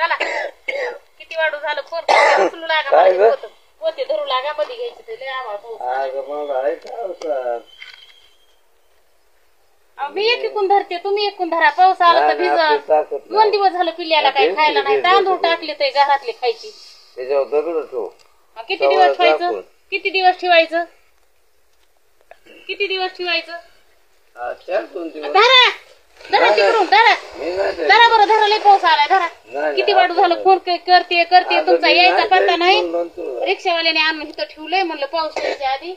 चला किती वाढू झालं फोन उचलू लागा पोते धरू लागा मध्ये घ्यायचे ते लय आवाज मी एकूण धरते तुम्ही एकूण धरा पाऊस आला तर भिज 2 दिवस झालं पिल्ल्याला काही खायला नाही तांदूळ टाकले ते घरातले खायची किती दिवस ठेवायचं किती दिवस ठेवायचं किती दिवस ठेवायचं धरा धरा तिकडून धरा धरा बरं धरा लय पाऊस आलाय धरा किती वाढू झालं फोन करते करते तुमचा यायचा पत्ता नाही रिक्षावाल्याने आणून इथं ठेवलंय म्हणलं पाऊस यायच्या आधी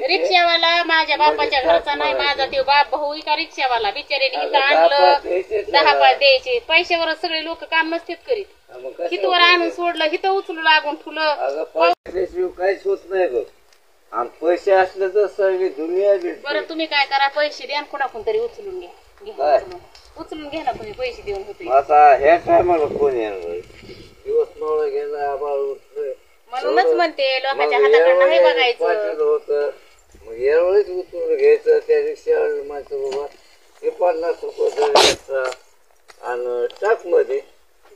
रिक्षावाला माझ्या बापाच्या घरचा नाही माझा ते बाप भाऊ का रिक्षावाला बिचाऱ्याने इथं आणलं 10-5 द्यायचे पैशावरच सगळे लोक काम नसतेच करीत हितवर आणून सोडलं हिथं उचलू लागून ठुलं काहीच होत नाही बघ पैसे असले तर सगळी दुनिया बरं तुम्ही काय करा पैसे द्या कोणाकडून तरी उचलून घ्या उचलून घ्या ना तुम्ही पैसे देऊन होते आता ह्या टायमाला कोण येणार दिवस मावळा गेला आबाळ उठलं म्हणूनच म्हणते लोकांच्या हाताकडे नाही बघायचं होत मग यावेळेस उचलून घ्यायचं त्या रिक्षावाले माणसं बाबा हे 50 रुपये आणि टाक मध्ये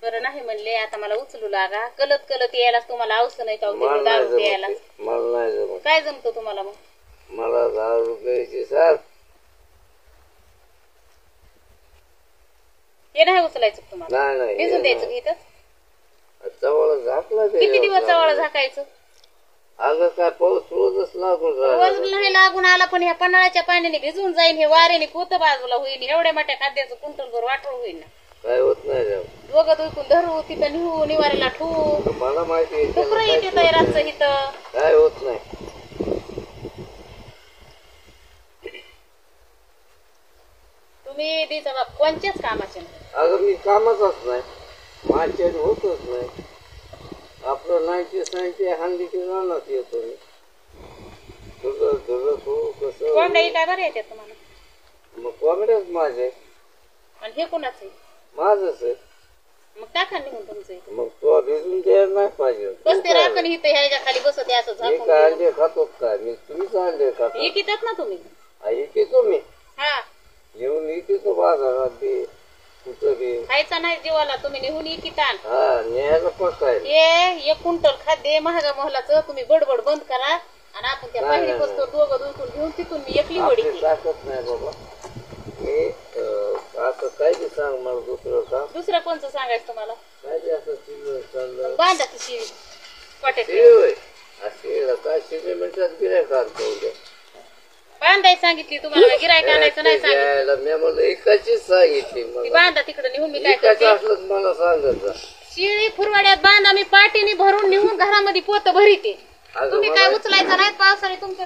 बरं नाही म्हणले आता मला उचलू लागा कलत कलत यायला तुम्हाला औषध नाही का दारू यायला मला नाही जमत काय जमतो तुम्हाला मग मला 10 रुपयाची साथ हे नाही उचलायचं तुम्हाला नाही भिजून द्यायचं इथं चवळ झाकला किती दिवस चवळ झाकायचं अगं काय पाऊस रोजच लागून रोज नाही लागून आला पण ह्या पन्हाळ्याच्या पाण्याने भिजून जाईल हे वाऱ्याने पोत बाजूला होईल एवढ्या मोठ्या खाद्याचं कुंटलभर वाटून होईल ना काय होत नाही दोघं दुखून धरू तिथं निहू निवारीला ठेवू मला माहिती दुखरं येते तयाराचं इथं काय होत नाही तुम्ही दिसा बाप कोणत्याच कामाचे नाही अगं मी कामाचाच नाही माझ्या होतच नाही आपलं 90 हंडीची रानात येतो मी कसं कोंबड्या काय बरं येतात तुम्हाला मग कोंबड्याच माझे आणि हे कोणाच आहे माझच आहे मग टाका निघून तुमचं मग तो भिजून द्यायला नाही पाहिजे बसते राखण इथं ह्याच्या खाली बसत असं मी काय अंडे खातो काय मी तुम्हीच अंडे खातो इकितात ना तुम्ही इकितो मी हा घेऊन इकितो बाजारात बी कुठं बी खायचा नाही जीवाला तुम्ही निघून इकितान हा न्यायला पकाय हे 1 क्विंटल खाद्य महागा मोहलाचं तुम्ही बडबड बंद करा आणि आपण त्या पहिली बसतो दोघं दुखून घेऊन तिथून मी एकली वडी टाकत नाही बाबा मी आता काय ते सांग मला दुसरं कोणचं सांगायचं तुम्हाला काय ते असं चाललं बांधा की शिवी काय मिनिटात गिरायक आणतो उद्या बांधाय सांगितली तुम्हाला गिरायक आणायचं नाही सांगितलं मी म्हणलं एकाचीच सांगितली बांधा तिकडे निघून मी काय करते असलं मला सांगायचं शिळी फुरवाड्यात बांधा मी पाटीने भरून निघून घरामध्ये पोत भरीते तुम्ही काय उचलायचं नाही पावसाने तुमच्या